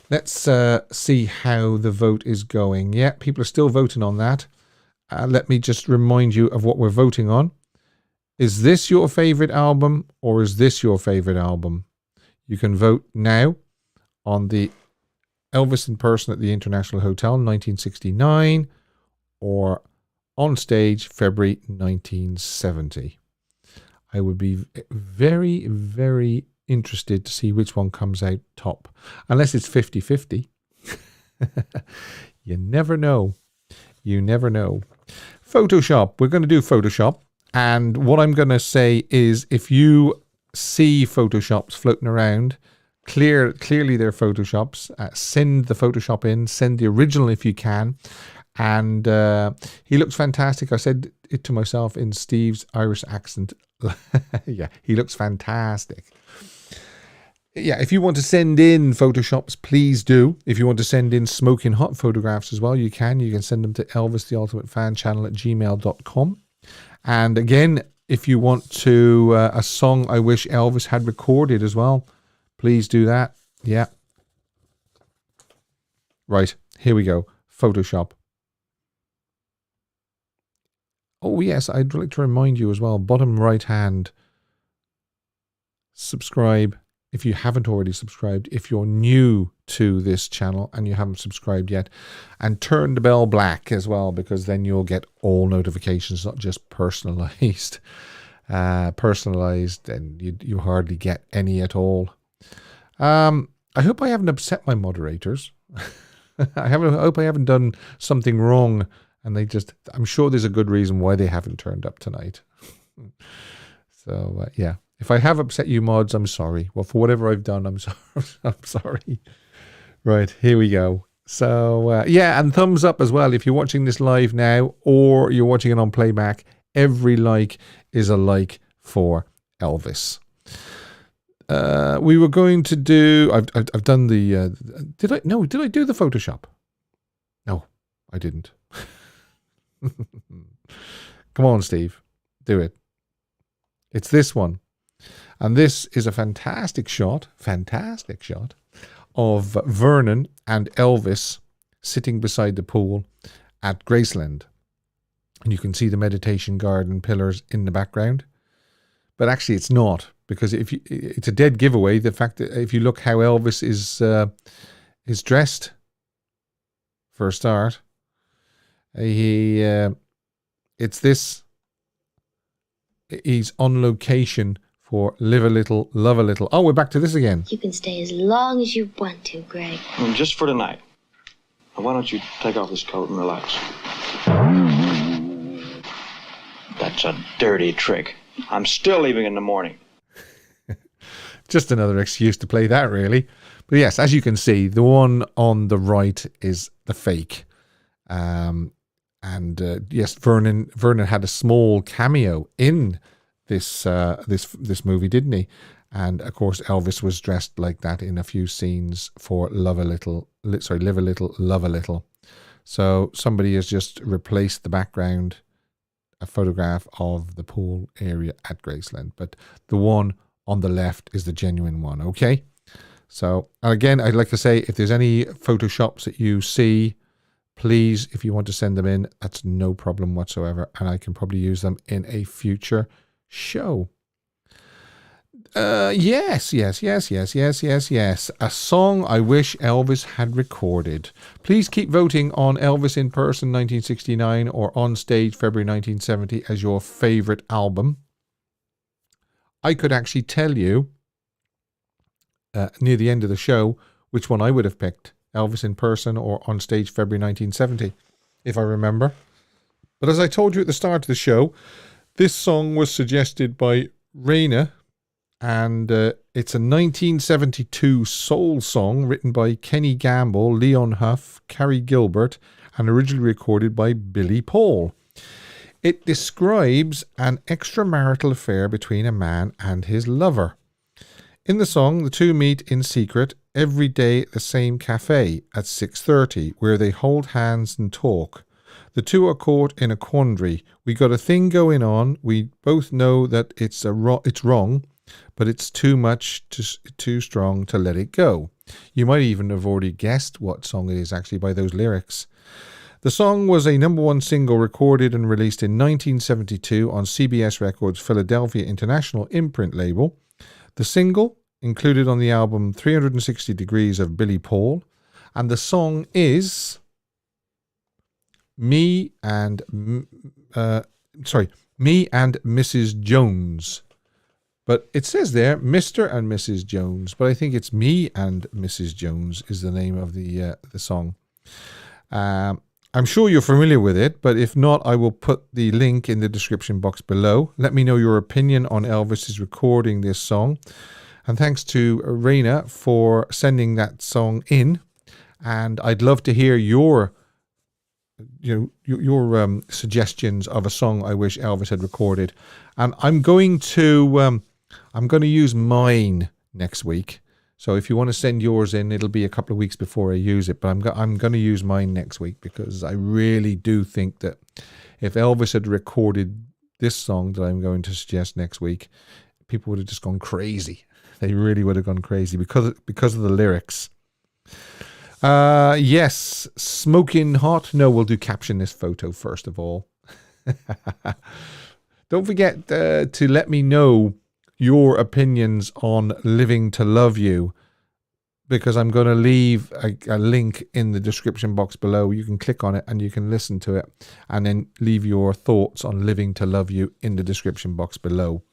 Let's see how the vote is going. Yeah, people are still voting on that. Let me just remind you of what we're voting on. Is this your favorite album or is this your favorite album? You can vote now on the Elvis in Person at the International Hotel 1969 or on stage February 1970. I would be very, very interested to see which one comes out top. Unless it's 50-50. You never know. You never know. Photoshop. We're going to do Photoshop. And what I'm going to say is if you see Photoshops floating around, clearly they're Photoshops. Send the Photoshop in. Send the original if you can. And he looks fantastic. I said it to myself in Steve's Irish accent. Yeah, he looks fantastic. Yeah, if you want to send in Photoshops, please do. If you want to send in smoking hot photographs as well, you can. You can send them to elvistheultimatefan@gmail.com. And again, if you want to a song I wish Elvis had recorded as well, please do that. Yeah. Right, here we go. Photoshop. Oh yes, I'd like to remind you as well, bottom right hand, subscribe if you haven't already subscribed, if you're new to this channel and you haven't subscribed yet, and turn the bell black as well, because then you'll get all notifications, not just personalized. And you hardly get any at all. I hope I haven't upset my moderators. I hope I haven't done something wrong, and I'm sure there's a good reason why they haven't turned up tonight. So yeah, if I have upset you mods, I'm sorry. Well, for whatever I've done, I'm sorry. I'm sorry. Right, here we go. So yeah, and thumbs up as well if you're watching this live now or you're watching it on playback. Every like is a like for Elvis. We were going to do. I've done the. Did I do the Photoshop? No, I didn't. Come on, Steve, do it. It's this one, and this is a fantastic shot of Vernon and Elvis sitting beside the pool at Graceland, and you can see the meditation garden pillars in the background. But actually, it's not. Because it's a dead giveaway. The fact that if you look how Elvis is dressed, for a start, it's this. He's on location for Live a Little, Love a Little. Oh, we're back to this again. You can stay as long as you want to, Greg. Just for tonight. Now, why don't you take off this coat and relax? That's a dirty trick. I'm still leaving in the morning. Just another excuse to play that, really. But yes, as you can see, the one on the right is the fake. Yes, Vernon had a small cameo in this movie, didn't he? And of course, Elvis was dressed like that in a few scenes for Live a Little, Love a Little. So somebody has just replaced the background, a photograph of the pool area at Graceland, but the one on the left is the genuine one. Okay, so again, I'd like to say, if there's any Photoshops that you see, please, if you want to send them in, that's no problem whatsoever, and I can probably use them in a future show. Yes. A song I wish Elvis had recorded. Please keep voting on Elvis in Person 1969 or On Stage February 1970 as your favorite album. I could actually tell you near the end of the show which one I would have picked, Elvis in Person or On Stage February 1970, if I remember. But as I told you at the start of the show, this song was suggested by Raina, and it's a 1972 soul song written by Kenny Gamble, Leon Huff, Carrie Gilbert, and originally recorded by Billy Paul. It describes an extramarital affair between a man and his lover. In the song, the two meet in secret every day at the same cafe at 6:30, where they hold hands and talk. The two are caught in a quandary. We got a thing going on. We both know that it's wrong, but it's too much, too strong to let it go. You might even have already guessed what song it is actually by those lyrics. The song was a #1 single recorded and released in 1972 on CBS Records' Philadelphia International imprint label. The single included on the album 360 Degrees of Billy Paul, and the song is Me and Mrs. Jones. But it says there Mr. and Mrs. Jones, but I think it's Me and Mrs. Jones is the name of the song. I'm sure you're familiar with it, but if not, I will put the link in the description box below. Let me know your opinion on Elvis's recording this song. And thanks to Raina for sending that song in. And I'd love to hear your your suggestions of a song I wish Elvis had recorded, and I'm going to use mine next week. So if you want to send yours in, it'll be a couple of weeks before I use it. But I'm going to use mine next week because I really do think that if Elvis had recorded this song that I'm going to suggest next week, people would have just gone crazy. They really would have gone crazy because of the lyrics. Yes, smoking hot. No, we'll do caption this photo first of all. Don't forget to let me know your opinions on Living to Love You, because I'm going to leave a link in the description box below. You can click on it and you can listen to it, and then leave your thoughts on Living to Love You in the description box below.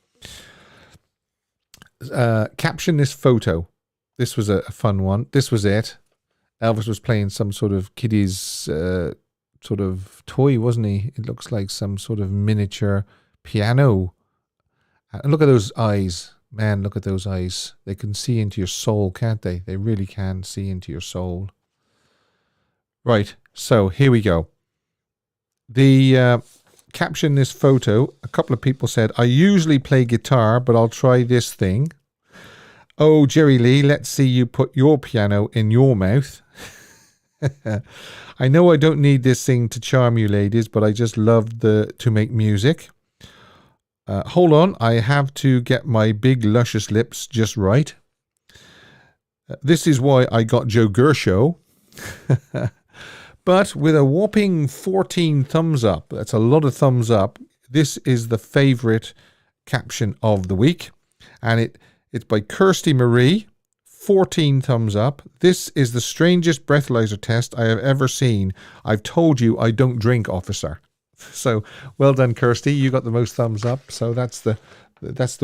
Caption this photo. This was a fun one. This was it. Elvis was playing some sort of kiddie's sort of toy, wasn't he? It looks like some sort of miniature piano. And look at those eyes. Man, look at those eyes. They can see into your soul, can't they? They really can see into your soul. Right, so here we go. The caption this photo, a couple of people said, I usually play guitar, but I'll try this thing. Oh, Jerry Lee, let's see you put your piano in your mouth. I know I don't need this thing to charm you ladies, but I just love to make music. Hold on, I have to get my big luscious lips just right. This is why I got Joe Gershow. But with a whopping 14 thumbs up, that's a lot of thumbs up, this is the favourite caption of the week. And it's by Kirsty Marie, 14 thumbs up. This is the strangest breathalyzer test I have ever seen. I've told you I don't drink, officer. So well done, Kirsty. You got the most thumbs up. So that's the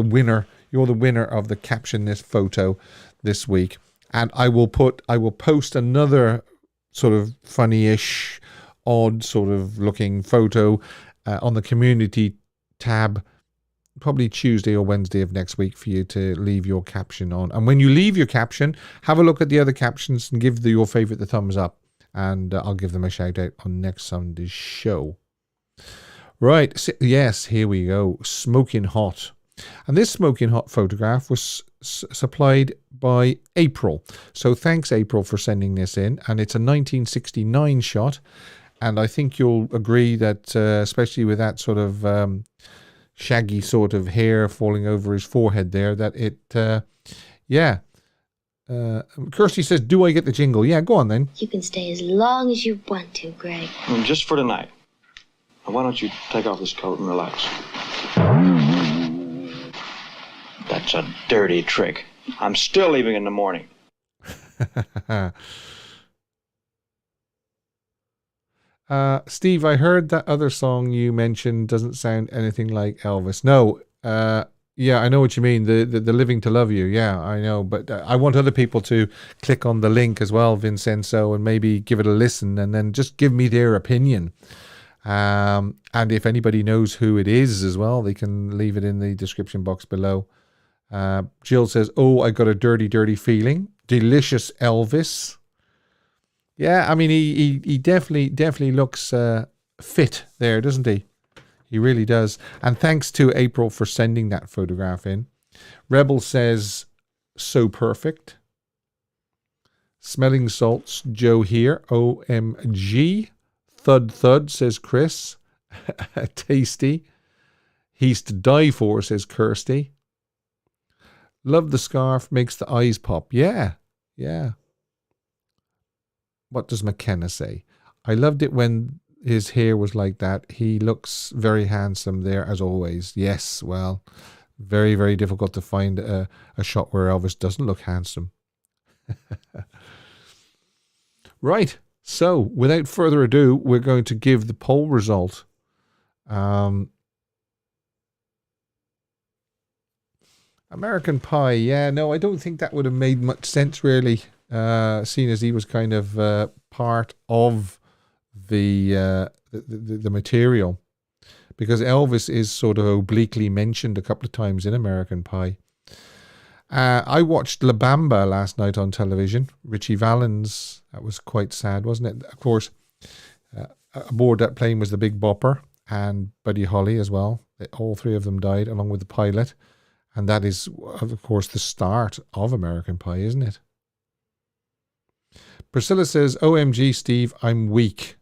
winner. You're the winner of the caption this photo this week. And I will post another sort of funny-ish, odd sort of looking photo on the community tab, probably Tuesday or Wednesday of next week, for you to leave your caption on. And when you leave your caption, have a look at the other captions and give your favorite the thumbs up. And I'll give them a shout out on next Sunday's show. Right, so, yes, here we go. Smoking hot. And this smoking hot photograph was supplied by April. So thanks, April, for sending this in. And it's a 1969 shot. And I think you'll agree that, especially with that sort of shaggy sort of hair falling over his forehead there, that it, yeah. Kirsty says, do I get the jingle? Yeah, go on then. You can stay as long as you want to, Greg. Just for tonight. Why don't you take off this coat and relax? That's a dirty trick. I'm still leaving in the morning. Steve, I heard that other song you mentioned doesn't sound anything like Elvis. No, yeah, I know what you mean. The Living to Love You. Yeah, I know. But I want other people to click on the link as well, Vincenzo, and maybe give it a listen and then just give me their opinion. And if anybody knows who it is as well, they can leave it in the description box below. Jill says, oh, I got a dirty, dirty feeling. Delicious Elvis. Yeah, I mean, he definitely looks fit there, doesn't he? He really does. And thanks to April for sending that photograph in. Rebel says, so perfect. Smelling salts, Joe here. OMG. Thud thud, says Chris. Tasty. He's to die for, says Kirsty. Love the scarf, makes the eyes pop. Yeah, yeah. What does McKenna say? I loved it when his hair was like that. He looks very handsome there, as always. Yes, well, very, very difficult to find a shot where Elvis doesn't look handsome. Right. So, without further ado, we're going to give the poll result. American Pie, yeah, no, I don't think that would have made much sense, really, seeing as he was kind of part of the material, because Elvis is sort of obliquely mentioned a couple of times in American Pie. I watched La Bamba last night on television. Richie Valens. That was quite sad, wasn't it? Of course, aboard that plane was the Big Bopper and Buddy Holly as well. All three of them died along with the pilot. And that is, of course, the start of American Pie, isn't it? Priscilla says, OMG, Steve, I'm weak.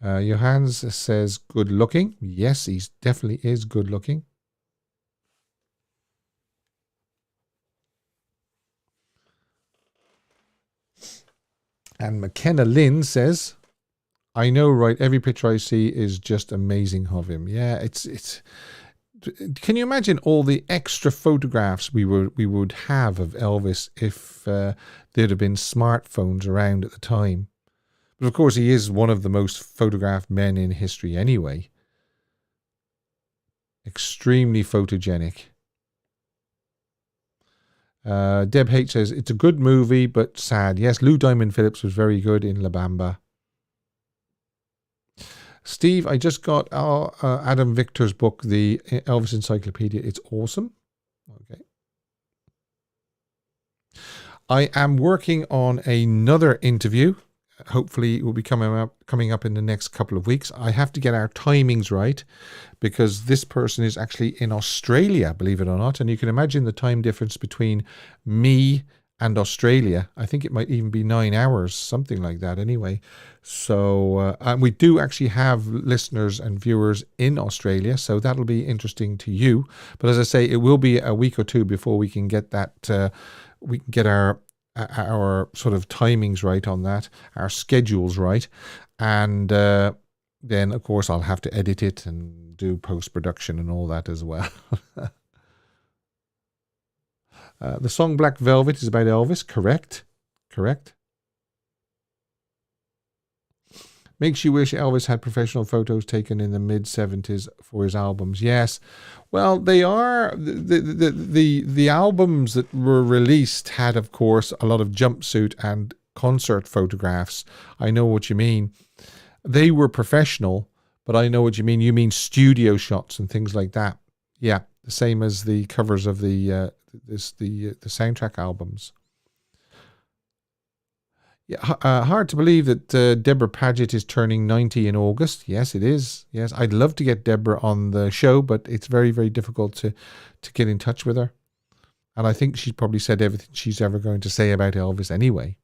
Johannes says, good looking. Yes, he definitely is good looking. And McKenna Lynn says, I know, right? Every picture I see is just amazing of him. Yeah, it's. Can you imagine all the extra photographs we would have of Elvis if there'd have been smartphones around at the time? But of course, he is one of the most photographed men in history anyway. Extremely photogenic. Deb H says, it's a good movie, but sad. Yes, Lou Diamond Phillips was very good in La Bamba. Steve, I just got Adam Victor's book, the Elvis Encyclopedia. It's awesome. Okay. I am working on another interview. Hopefully it will be coming up in the next couple of weeks. I have to get our timings right because this person is actually in Australia, believe it or not. And you can imagine the time difference between me and Australia. I think it might even be 9 hours, something like that anyway. So and we do actually have listeners and viewers in Australia, so that'll be interesting to you. But as I say, it will be a week or two before we can get that, we can get our sort of timings right on that, our schedules right. And then, of course, I'll have to edit it and do post-production and all that as well. The song Black Velvet is about Elvis. Correct. Makes you wish Elvis had professional photos taken in the mid-70s for his albums. Yes. Well, they are. The albums that were released had, of course, a lot of jumpsuit and concert photographs. I know what you mean. They were professional, but I know what you mean. You mean studio shots and things like that. Yeah, the same as the covers of the soundtrack albums. Yeah, hard to believe that Deborah Paget is turning 90 in August. Yes, it is. Yes, I'd love to get Deborah on the show, but it's very, very difficult to get in touch with her. And I think she's probably said everything she's ever going to say about Elvis anyway.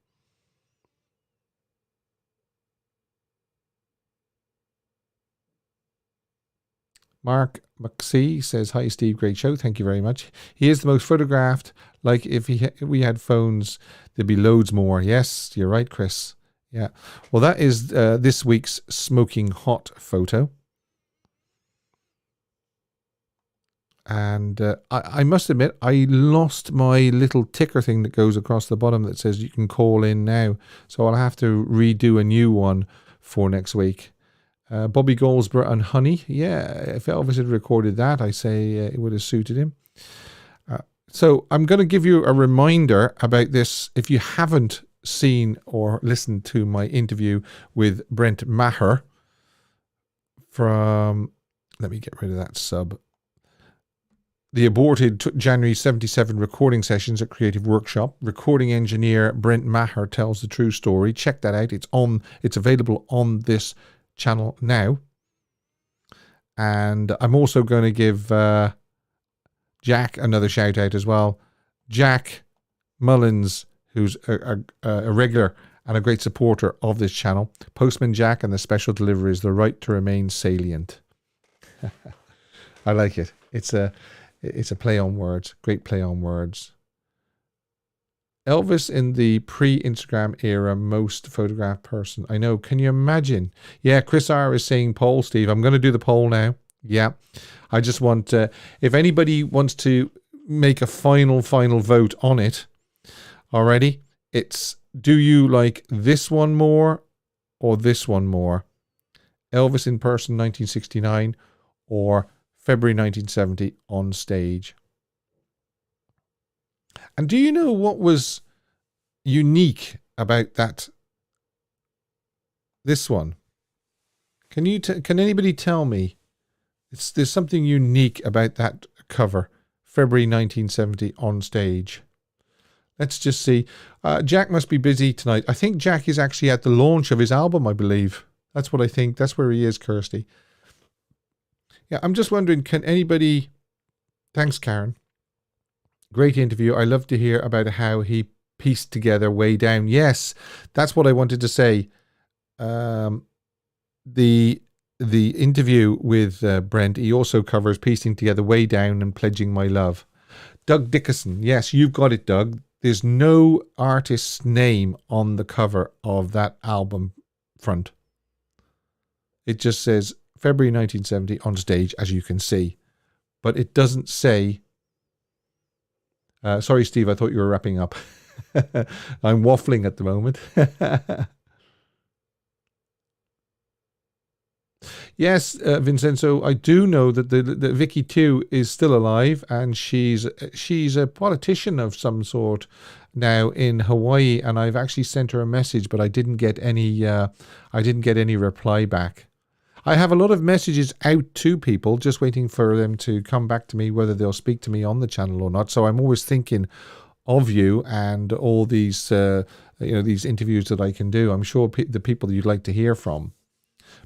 Mark McSee says, hi, Steve, great show. Thank you very much. He is the most photographed. Like if we had phones, there'd be loads more. Yes, you're right, Chris. Yeah. Well, that is this week's Smoking Hot photo. And I must admit, I lost my little ticker thing that goes across the bottom that says you can call in now. So I'll have to redo a new one for next week. Bobby Goldsborough and Honey. Yeah, if Elvis had recorded that, I say it would have suited him. So I'm going to give you a reminder about this. If you haven't seen or listened to my interview with Brent Maher from, let me get rid of that sub, the aborted January 77 recording sessions at Creative Workshop. Recording engineer Brent Maher tells the true story. Check that out. It's available on this channel now. And I'm also going to give Jack another shout out as well. Jack Mullins, who's a regular and a great supporter of this channel. Postman Jack and the special deliveries, the right to remain salient. I like it. It's a play on words. Great play on words. Elvis in the pre-Instagram era, most photographed person. I know. Can you imagine? Yeah, Chris R is saying poll, Steve. I'm going to do the poll now. Yeah. I just want, if anybody wants to make a final vote on it already, it's, do you like this one more or this one more? Elvis in person 1969 or February 1970 on stage? And do you know what was unique about this one? Can anybody tell me? There's something unique about that cover, February 1970 on stage. Let's just see. Jack must be busy tonight. I think Jack is actually at the launch of his album, I believe. That's what I think. That's where he is, Kirsty. Yeah, I'm just wondering, can anybody... Thanks, Karen. Great interview. I love to hear about how he pieced together Way Down. Yes, that's what I wanted to say. The interview with Brent, he also covers piecing together Way Down and Pledging My Love. Doug Dickerson. Yes, you've got it, Doug. There's no artist's name on the cover of that album front. It just says February 1970 on stage, as you can see. But it doesn't say... sorry, Steve, I thought you were wrapping up. I'm waffling at the moment. Yes, Vincenzo, I do know that the Vicky 2 is still alive, and she's a politician of some sort now in Hawaii, and I've actually sent her a message, but I didn't get any reply back. I have a lot of messages out to people, just waiting for them to come back to me, whether they'll speak to me on the channel or not. So I'm always thinking of you and all these these interviews that I can do. I'm sure the people that you'd like to hear from.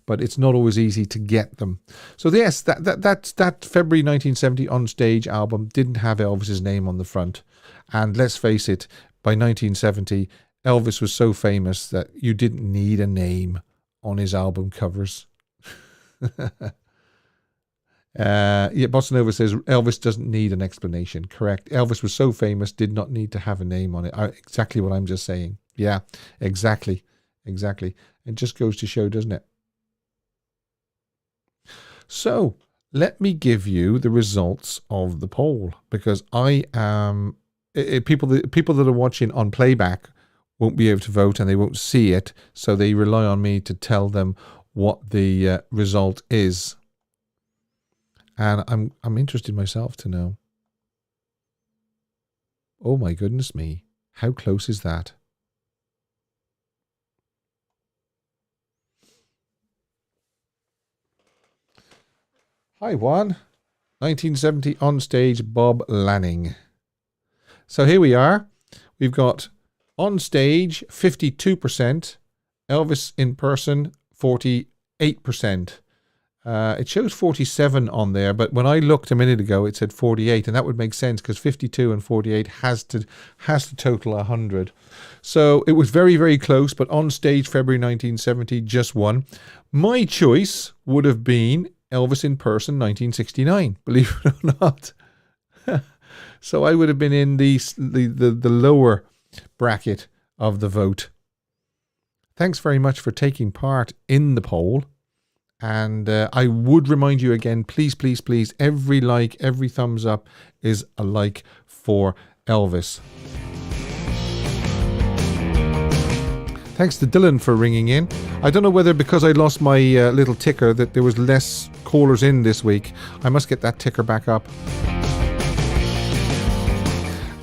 But it's not always easy to get them. So yes, that February 1970 On Stage album didn't have Elvis's name on the front. And let's face it, by 1970, Elvis was so famous that you didn't need a name on his album covers. Bossa Nova says Elvis doesn't need an explanation. Correct. Elvis was so famous, did not need to have a name on it. Exactly what I'm just saying. Yeah, exactly. It just goes to show, doesn't it? So let me give you the results of the poll, because I am people that are watching on playback won't be able to vote and they won't see it, so they rely on me to tell them what the result is. And I'm interested myself to know. Oh my goodness me, how close is that? Hi, Juan. 1970 On Stage, Bob Lanning. So here we are. We've got On Stage, 52%. Elvis in person, 48%. It shows 47 on there, but when I looked a minute ago, it said 48, and that would make sense because 52 and 48 has to total 100. So it was very, very close, but On Stage, February 1970, just won. My choice would have been Elvis in person, 1969, believe it or not. So I would have been in the lower bracket of the vote. Thanks very much for taking part in the poll. And I would remind you again, please, please, please, every like, every thumbs up is a like for Elvis. Thanks to Dylan for ringing in. I don't know whether because I lost my little ticker that there was less callers in this week. I must get that ticker back up.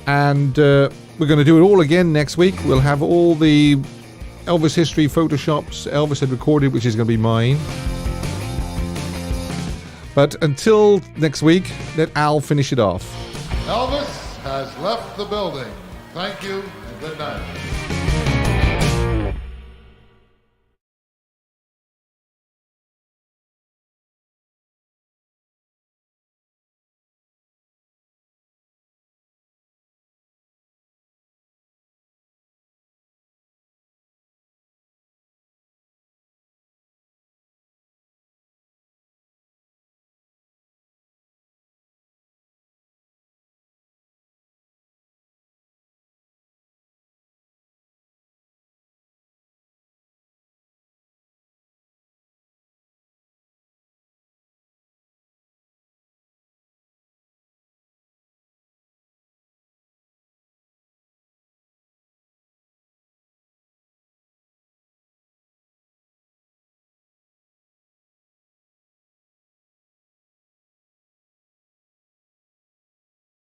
And we're going to do it all again next week. We'll have all the Elvis history photoshops Elvis had recorded, which is going to be mine. But until next week, let Al finish it off. Elvis has left the building. Thank you and good night.